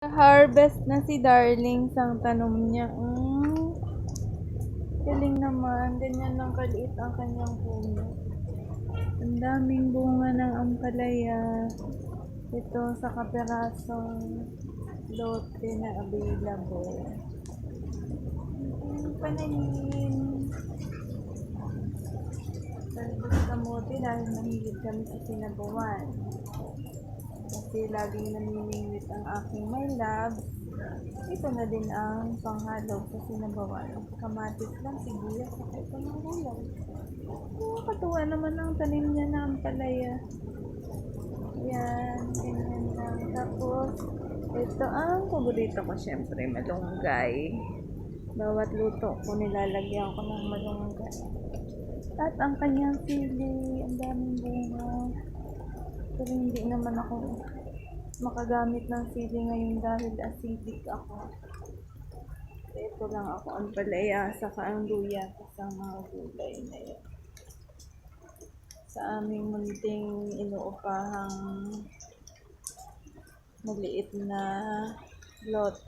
Harvest na si Darling sang tanom niya. Galing naman. Ganyan lang kaliit ang kanyang puno. Ang daming bunga ng ampalaya. Ito sa kaperasong lote na available. Pananim. Talbos kamote dahil mahilig kami sa sinabawan. Kasi laging namimingwit ang aking mylabs. Ito na din ang panghalo sa sinabawan. Kamatis lang, sibuyas, at ito ng gulay. Nakakatuwa naman ang tanim niya na ampalaya. Yan, ganyan lang. Tapos, ito ang paborito ko syempre, malunggay. Bawat luto ko nilalagyan ko ng malunggay. At ang kanyang sili, ang daming bunga. Pero hindi naman ako makagamit ng sili ngayon dahil acidic ako. Ito lang ako ang palaya saka ang luya sa mga gulay na yun. Sa aming munting inuupahang maliit na lote.